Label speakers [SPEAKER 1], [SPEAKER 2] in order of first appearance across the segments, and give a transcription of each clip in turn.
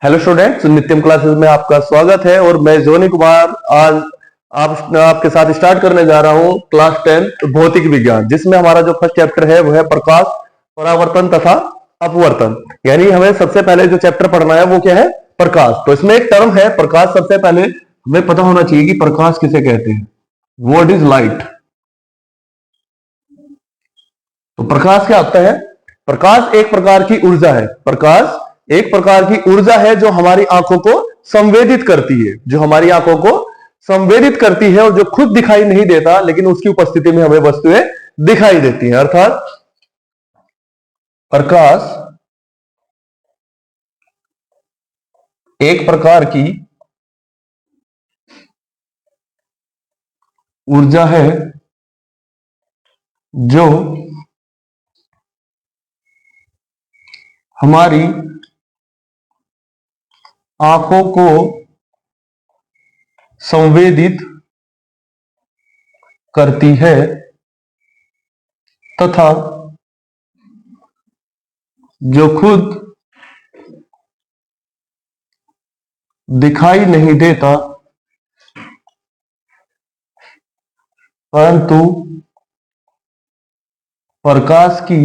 [SPEAKER 1] Hello students, नित्यम classes में आपका स्वागत है और मैं जोनी कुमार आज आपके साथ स्टार्ट करने जा रहा हूं क्लास 10 भौतिक विज्ञान, जिसमें हमारा जो फर्स्ट चैप्टर है वो है प्रकाश, परावर्तन तथा अपवर्तन। यानी हमें सबसे पहले जो चैप्टर पढ़ना है वो क्या है? प्रकाश। तो इसमें एक टर्म है प्रकाश। सबसे पहले हमें पता होना चाहिए कि प्रकाश किसे कहते हैं। What is light? तो प्रकाश क्या होता है? प्रकाश एक प्रकार की ऊर्जा है। प्रकाश एक प्रकार की ऊर्जा है जो हमारी आंखों को संवेदित करती है, जो हमारी आंखों को संवेदित करती है और जो खुद दिखाई नहीं देता, लेकिन उसकी उपस्थिति में हमें वस्तुएं दिखाई देती हैं। अर्थात प्रकाश एक प्रकार की ऊर्जा है जो हमारी आंखों को संवेदित करती है तथा जो खुद दिखाई नहीं देता, परंतु प्रकाश की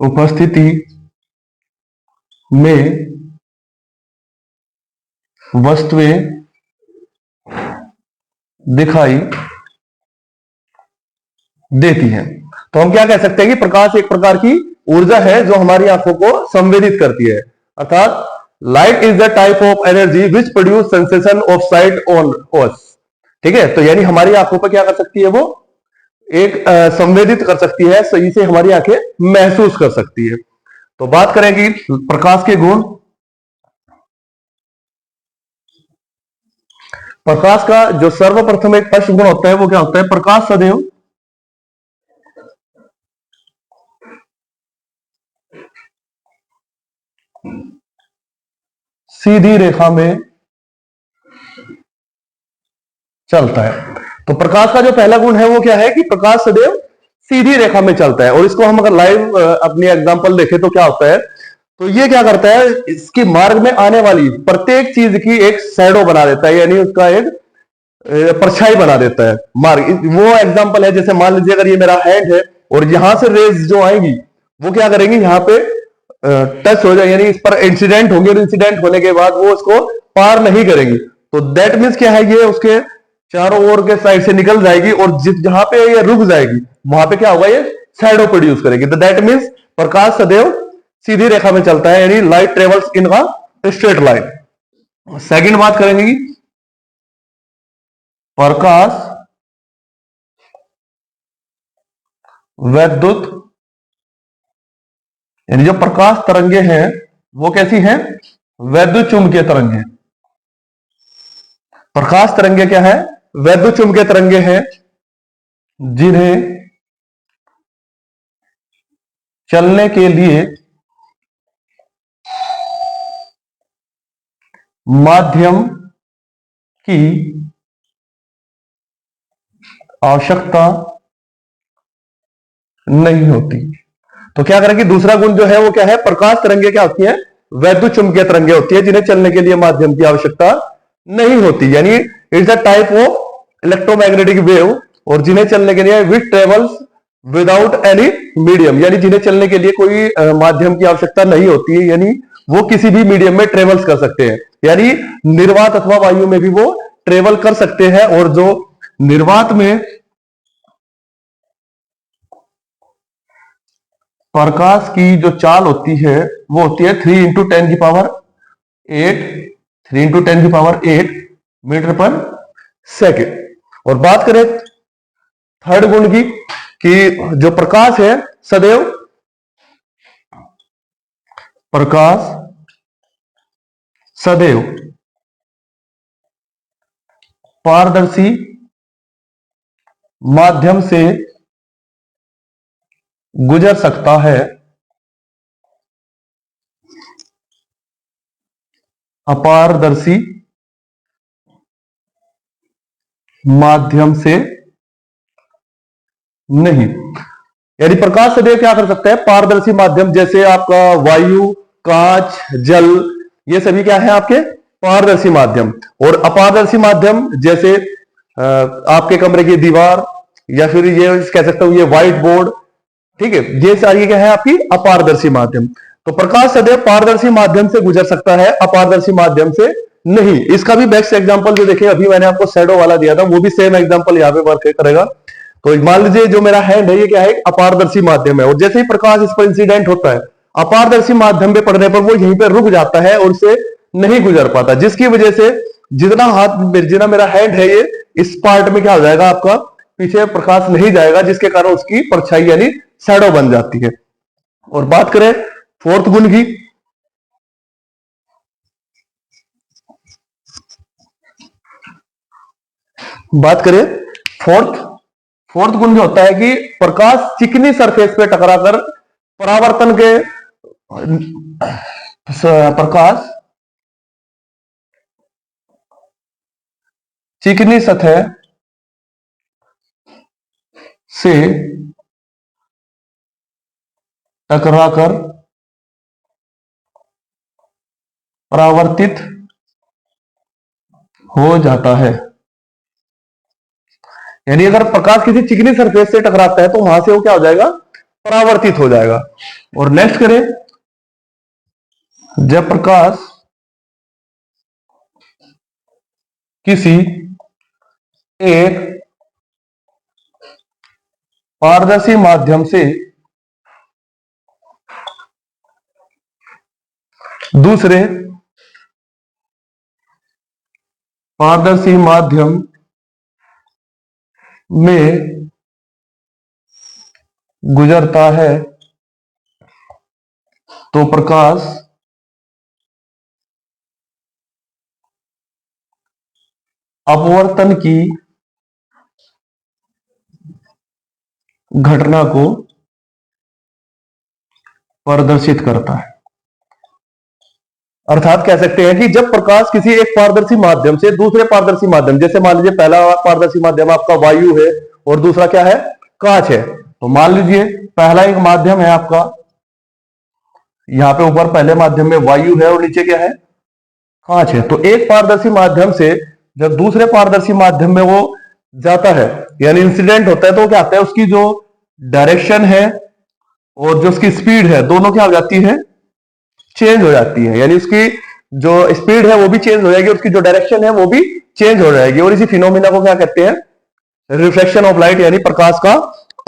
[SPEAKER 1] उपस्थिति में वस्तुएं दिखाई देती हैं। तो हम क्या कह सकते हैं कि प्रकाश एक प्रकार की ऊर्जा है जो हमारी आंखों को संवेदित करती है। अर्थात light is the type of energy which produce sensation of site on us. ठीक है, तो यानी हमारी आंखों पर क्या कर सकती है? वो एक संवेदित कर सकती है, सही से हमारी आंखें महसूस कर सकती है। तो बात करेंगे प्रकाश के गुण। प्रकाश का जो सर्वप्रथम एक फर्स्ट गुण होता है वो क्या होता है? प्रकाश सदैव सीधी रेखा में चलता है। तो प्रकाश का जो पहला गुण है वो क्या है कि प्रकाश सदैव सीधी रेखा में चलता है। और इसको हम अगर लाइव अपनी एग्जांपल देखें तो क्या होता है? तो ये क्या करता है, इसके मार्ग में आने वाली प्रत्येक चीज की एक शैडो बना देता है, यानी उसका एक परछाई बना देता है मार्ग। वो एग्जांपल है, जैसे मान लीजिए अगर ये मेरा हैंड है और यहां से रेज जो आएंगी वो क्या करेंगी, यहाँ पे टच हो जाए, यानी इस पर इंसिडेंट होंगे और इंसिडेंट होने के बाद वो उसको पार नहीं करेंगी। तो दैट मीन्स क्या है, ये उसके चारों ओर के साइड से निकल जाएगी और जहां पे ये रुक जाएगी वहां पे क्या होगा, ये शैडो प्रोड्यूस करेगी। तो दैट मीन्स प्रकाश सदैव सीधी रेखा में चलता है, यानी light travels in a straight line. Second बात करेंगे कि प्रकाश वैद्युत, यानी जो प्रकाश तरंगे हैं वो कैसी हैं? वैद्युत चुंबकीय तरंगे। प्रकाश तरंगे क्या है? वैद्युत चुंबकीय तरंगे हैं, जिन्हें चलने के लिए माध्यम की आवश्यकता नहीं होती। तो क्या करें कि दूसरा गुण जो है वो क्या है? प्रकाश तरंगे क्या होती है? वैद्युत चुंबकीय तरंगे होती है, जिन्हें चलने के लिए माध्यम की आवश्यकता नहीं होती, यानी it's a type of electromagnetic wave, और जिन्हें चलने के लिए विच ट्रेवल्स विदाउट एनी मीडियम, यानी जिन्हें चलने के लिए कोई माध्यम की आवश्यकता नहीं होती है, यानी वो किसी भी मीडियम में ट्रेवल्स कर सकते हैं, यानी निर्वात अथवा वायु में भी वो ट्रेवल कर सकते हैं। और जो निर्वात में प्रकाश की जो चाल होती है वो होती है 3 × 10⁸ 3 × 10⁸ मीटर पर सेकेंड। और बात करें थर्ड गुण की, कि जो प्रकाश है सदैव प्रकाश सदैव पारदर्शी माध्यम से गुजर सकता है, अपारदर्शी माध्यम से नहीं। यानी प्रकाश सदैव क्या कर सकता है, पारदर्शी माध्यम जैसे आपका वायु, कांच, जल, ये सभी क्या है आपके पारदर्शी माध्यम। और अपारदर्शी माध्यम जैसे आपके कमरे की दीवार, या फिर ये कह सकता हूं ये व्हाइट बोर्ड, ठीक है, ये सारी क्या है आपकी अपारदर्शी माध्यम। तो प्रकाश सदैव पारदर्शी माध्यम से गुजर सकता है, अपारदर्शी माध्यम से नहीं। इसका भी बेस्ट एग्जांपल जो देखिए अभी मैंने आपको शैडो वाला दिया था, वो भी सेम एग्जांपल यहाँ पे वर्क करेगा। तो मान लीजिए जो मेरा हैंड है ये क्या है, अपारदर्शी माध्यम है, और जैसे ही प्रकाश इस पर इंसिडेंट होता है, अपारदर्शी माध्यम पे पड़ने पर वो यहीं पे रुक जाता है और उससे नहीं गुजर पाता, जिसकी वजह से जितना जितना मेरा हैंड है ये इस पार्ट में क्या हो जाएगा आपका, पीछे प्रकाश नहीं जाएगा, जिसके कारण उसकी परछाई यानी शैडो बन जाती है। और बात करें फोर्थ गुण की, बात करें फोर्थ फोर्थ गुण जो होता है कि प्रकाश चिकनी सरफेस पे टकराकर परावर्तन के प्रकाश चिकनी सतह से टकराकर परावर्तित हो जाता है। यानी अगर प्रकाश किसी चिकनी सरफेस से टकराता है तो वहां से वो क्या हो जाएगा, परावर्तित हो जाएगा। और नेक्स्ट करें, जब प्रकाश किसी एक पारदर्शी माध्यम से दूसरे पारदर्शी माध्यम में गुजरता है तो प्रकाश अपवर्तन की घटना को प्रदर्शित करता है। अर्थात कह सकते हैं कि जब प्रकाश किसी एक पारदर्शी माध्यम से दूसरे पारदर्शी माध्यम, जैसे मान लीजिए पहला पारदर्शी माध्यम आपका वायु है और दूसरा क्या है, कांच है। तो मान लीजिए पहला एक माध्यम है आपका, यहां पे ऊपर पहले माध्यम में वायु है और नीचे क्या है, कांच है। तो एक पारदर्शी माध्यम से जब दूसरे पारदर्शी माध्यम में वो जाता है यानी इंसिडेंट होता है, तो क्या होता है, उसकी जो डायरेक्शन है और जो उसकी स्पीड है दोनों क्या हो जाती है, चेंज हो जाती है। यानी उसकी जो स्पीड है वो भी चेंज हो जाएगी, उसकी जो डायरेक्शन है वो भी चेंज हो जाएगी। और इसी फिनोमिना को क्या कहते हैं, रिफ्लेक्शन ऑफ लाइट यानी प्रकाश का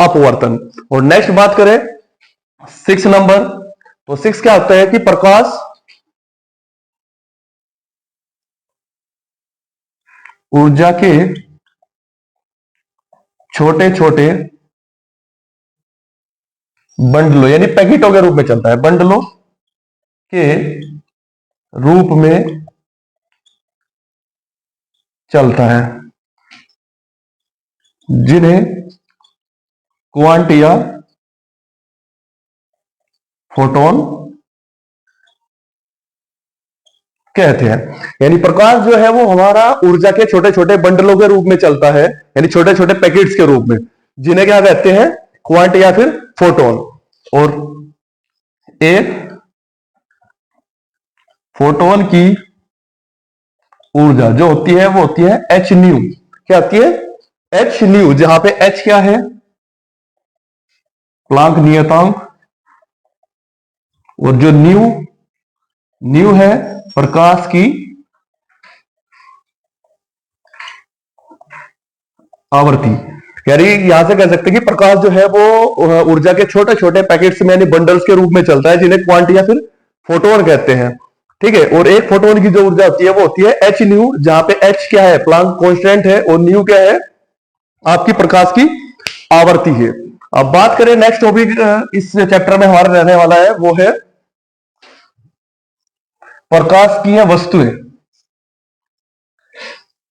[SPEAKER 1] अपवर्तन। और नेक्स्ट बात करें 6 नंबर, तो 6 क्या होता है कि प्रकाश ऊर्जा के छोटे छोटे बंडलों यानी पैकेटों के रूप में चलता है, बंडलों के रूप में चलता है, जिन्हें क्वांट या फोटोन कहते हैं। यानी प्रकाश जो है वो हमारा ऊर्जा के छोटे छोटे बंडलों के रूप में चलता है, यानी छोटे छोटे पैकेट्स के रूप में, जिन्हें क्या कहते हैं, क्वांट या फिर फोटोन। और एक फोटोन की ऊर्जा जो होती है वो होती है एच न्यू। क्या होती है, एच न्यू, जहां पे एच क्या है, प्लांक नियतांक, और जो न्यू न्यू है प्रकाश की आवृत्ति। यानी यहां से कह सकते हैं कि प्रकाश जो है वो ऊर्जा के छोटे छोटे पैकेट्स में यानी बंडल्स के रूप में चलता है, जिन्हें क्वांट या फिर फोटोन कहते हैं। ठीक है, और एक फोटोन की जो ऊर्जा होती है वो होती है एच न्यू, जहां पे एच क्या है, प्लांक कांस्टेंट है, और न्यू क्या है, आपकी प्रकाश की आवर्ती है। अब बात करें नेक्स्ट टॉपिक इस चैप्टर में हमारा रहने वाला है, वो है प्रकाश की वस्तुएं।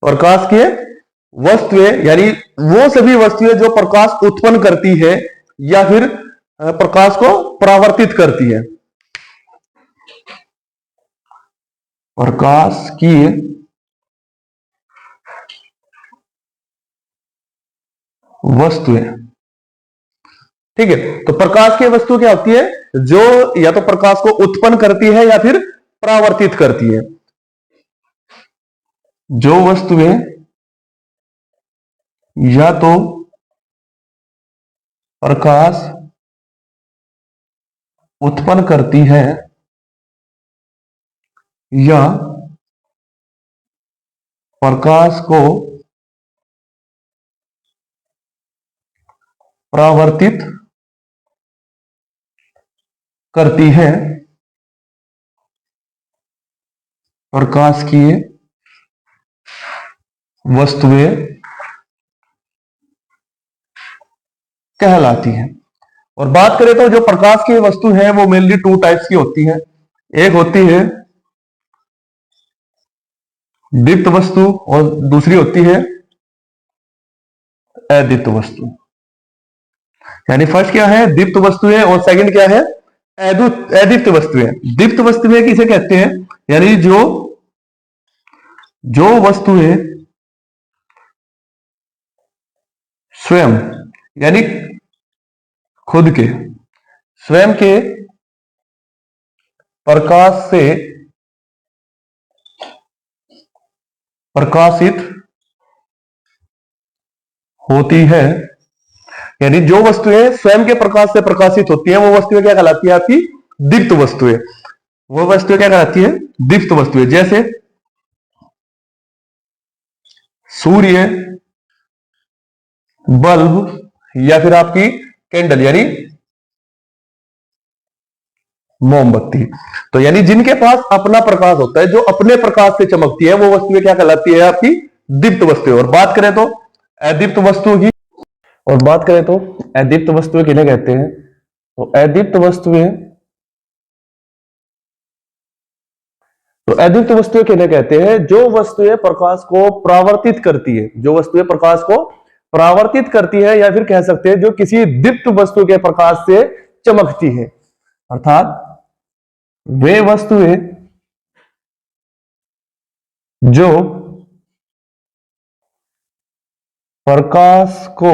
[SPEAKER 1] प्रकाश की वस्तुएं यानी वो सभी वस्तुएं जो प्रकाश उत्पन्न करती है या फिर प्रकाश को परावर्तित करती है। प्रकाश की वस्तुएं ठीक है, तो प्रकाश की वस्तु क्या होती है, जो या तो प्रकाश को उत्पन्न करती है या फिर परावर्तित करती है। जो वस्तुएं या तो प्रकाश उत्पन्न करती है या प्रकाश को परावर्तित करती है, प्रकाश की वस्तुएं कहलाती हैं। और बात करें तो जो प्रकाश की वस्तु है वो मेनली टू टाइप्स की होती है। एक होती है दीप्त वस्तु और दूसरी होती है अदीप्त वस्तु। यानी फर्स्ट क्या है, दीप्त वस्तुएं, और सेकंड क्या है, अदीप्त वस्तुएं। दीप्त वस्तुएं किसे कहते हैं, यानी जो जो वस्तुएं स्वयं यानी खुद के स्वयं के प्रकाश से प्रकाशित होती है, यानी जो वस्तुएं स्वयं के प्रकाश से प्रकाशित होती हैं वो वस्तुएं क्या कहलाती है, आपकी दीप्त वस्तुएं। वो वस्तुएं क्या कहलाती है, दीप्त वस्तुएं। जैसे सूर्य, बल्ब या फिर आपकी कैंडल यानी मोमबत्ती। तो यानी जिनके पास अपना प्रकाश होता है, जो अपने प्रकाश से चमकती है, वो वस्तुएं क्या कहलाती है, आपकी दीप्त वस्तुएं। और बात करें तो अदीप्त वस्तु की, और बात करें तो अदीप्त वस्तुएं किन्हें कहते हैं, तो अदीप्त वस्तुएं किन्हें कहते हैं, जो वस्तुएं प्रकाश को परावर्तित करती है, जो वस्तुएं प्रकाश को परावर्तित करती है, या फिर कह सकते हैं जो किसी दीप्त वस्तु के प्रकाश से चमकती है। अर्थात वे वस्तुएं जो प्रकाश को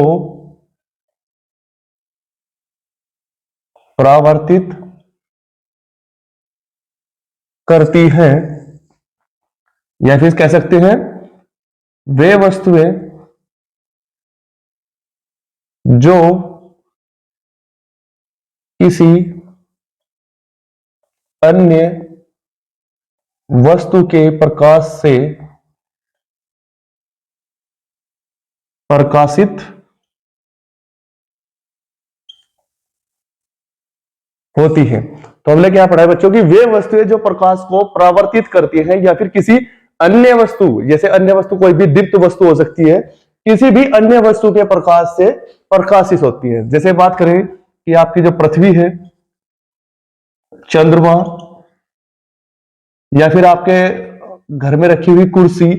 [SPEAKER 1] परावर्तित करती है, या फिर कह सकते हैं वे वस्तुएं जो किसी अन्य वस्तु के प्रकाश से प्रकाशित होती है। तो हमने क्या पढ़ा है बच्चों की, वे वस्तुएं जो प्रकाश को परावर्तित करती हैं, या फिर किसी अन्य वस्तु, जैसे अन्य वस्तु कोई भी दीप्त वस्तु हो सकती है, किसी भी अन्य वस्तु के प्रकाश से प्रकाशित होती है। जैसे बात करें कि आपकी जो पृथ्वी है, चंद्रमा, या फिर आपके घर में रखी हुई कुर्सी,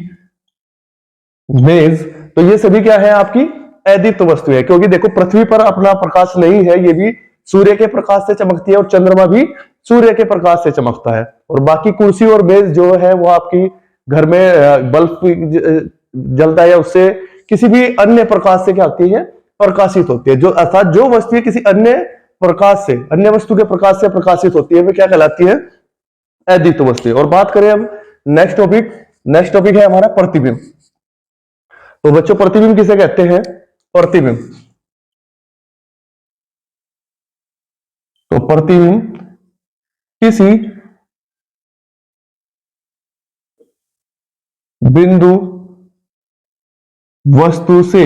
[SPEAKER 1] मेज, तो ये सभी क्या है, आपकी अदीप्त वस्तु है। क्योंकि देखो पृथ्वी पर अपना प्रकाश नहीं है, ये भी सूर्य के प्रकाश से चमकती है, और चंद्रमा भी सूर्य के प्रकाश से चमकता है। और बाकी कुर्सी और मेज जो है वो आपकी घर में बल्ब जलता है, उससे किसी भी अन्य प्रकाश से क्या होती है, प्रकाशित होती है। जो अर्थात जो वस्तु किसी अन्य प्रकाश से, अन्य वस्तु के प्रकाश से प्रकाशित होती है, वे क्या कहलाती है, अदीप्त वस्तु। और बात करें हम नेक्स्ट टॉपिक है हमारा प्रतिबिंब। तो बच्चों प्रतिबिंब किसे कहते हैं, प्रतिबिंब, तो प्रतिबिंब किसी बिंदु वस्तु से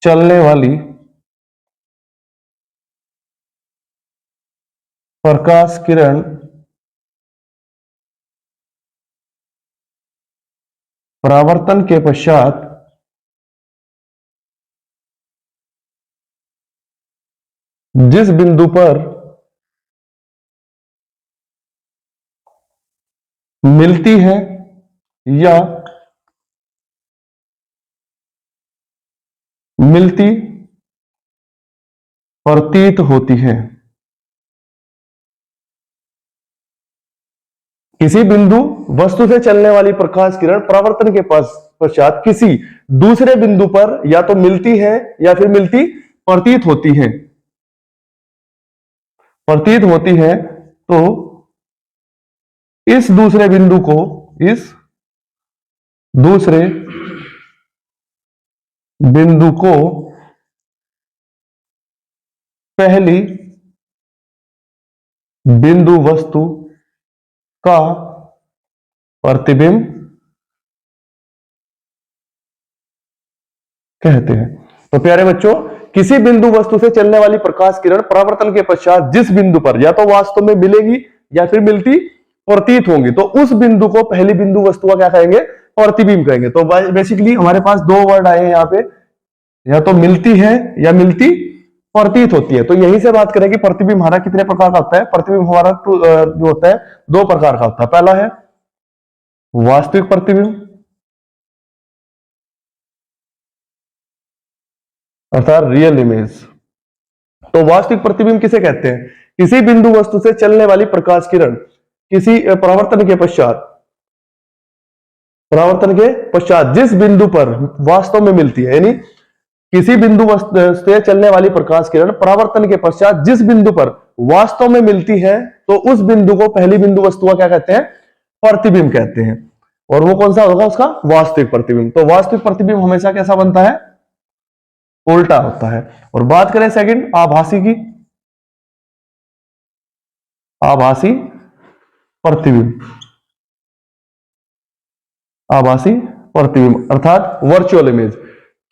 [SPEAKER 1] चलने वाली प्रकाश किरण परावर्तन के पश्चात जिस बिंदु पर मिलती है या मिलती प्रतीत होती है, किसी बिंदु वस्तु से चलने वाली प्रकाश किरण परावर्तन के पश्चात किसी दूसरे बिंदु पर या तो मिलती है या फिर मिलती प्रतीत होती है, प्रतीत होती है, तो इस दूसरे बिंदु को, इस दूसरे बिंदु को पहली बिंदु वस्तु का प्रतिबिंब कहते हैं। तो प्यारे बच्चों, किसी बिंदु वस्तु से चलने वाली प्रकाश किरण परावर्तन के पश्चात जिस बिंदु पर या तो वास्तव में मिलेगी या फिर मिलती प्रतीत होंगी, तो उस बिंदु को पहली बिंदु वस्तु का क्या कहेंगे, प्रतिबिंब कहेंगे। तो बेसिकली हमारे पास दो वर्ड आए हैं यहाँ पे, या तो मिलती है या मिलती प्रतीत होती है। तो यहीं से बात करें कि प्रतिबिंब हमारा कितने प्रकार का होता है। प्रतिबिंब हमारा जो होता है दो प्रकार का होता है। पहला है वास्तविक प्रतिबिंब, अर्थात रियल इमेज। तो वास्तविक प्रतिबिंब किसे कहते हैं, किसी बिंदु वस्तु से चलने वाली प्रकाश किरण किसी परावर्तन के पश्चात जिस बिंदु पर वास्तव में मिलती है, यानी किसी बिंदु से चलने वाली प्रकाश किरण परावर्तन के पश्चात जिस बिंदु पर वास्तव में मिलती है, तो उस बिंदु को पहली बिंदु वस्तु का क्या कहते हैं, प्रतिबिंब कहते हैं। और वो कौन सा होगा, उसका वास्तविक प्रतिबिंब। तो वास्तविक प्रतिबिंब हमेशा कैसा बनता है, उल्टा होता है। और बात करें सेकंड आभासी की, आभासी प्रतिबिंब, आभासी प्रतिबिंब अर्थात वर्चुअल इमेज।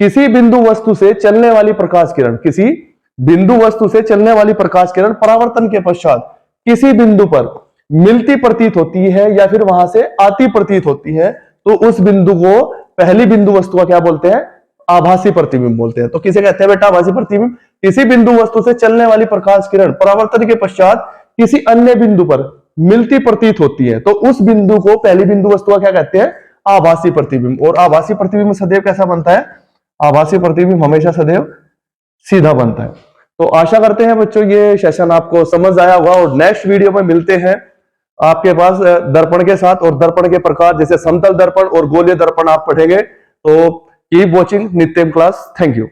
[SPEAKER 1] किसी बिंदु वस्तु से चलने वाली प्रकाश किरण, किसी बिंदु वस्तु से चलने वाली प्रकाश किरण परावर्तन के पश्चात किसी बिंदु पर मिलती प्रतीत होती है या फिर वहां से आती प्रतीत होती है, तो उस बिंदु को पहली बिंदु वस्तु का क्या बोलते हैं, आभासी प्रतिबिंब बोलते हैं। तो किसे कहते हैं बेटा, आभासी प्रतिबिंब। किसी बिंदु वस्तु से चलने वाली प्रकाश किरण परावर्तन के पश्चात किसी अन्य बिंदु पर मिलती प्रतीत होती है, तो उस बिंदु को पहली बिंदु वस्तु का क्या कहते हैं, आभासी प्रतिबिंब। और आभासी प्रतिबिंब सदैव कैसा बनता है, आभासी प्रतिबिंब हमेशा सदैव सीधा बनता है। तो आशा करते हैं बच्चों ये सेशन आपको समझ आया होगा, और नेक्स्ट वीडियो में मिलते हैं आपके पास दर्पण के साथ, और दर्पण के प्रकार जैसे समतल दर्पण और गोलीय दर्पण आप पढ़ेंगे। तो कीप वॉचिंग नित्यम क्लास। Thank you.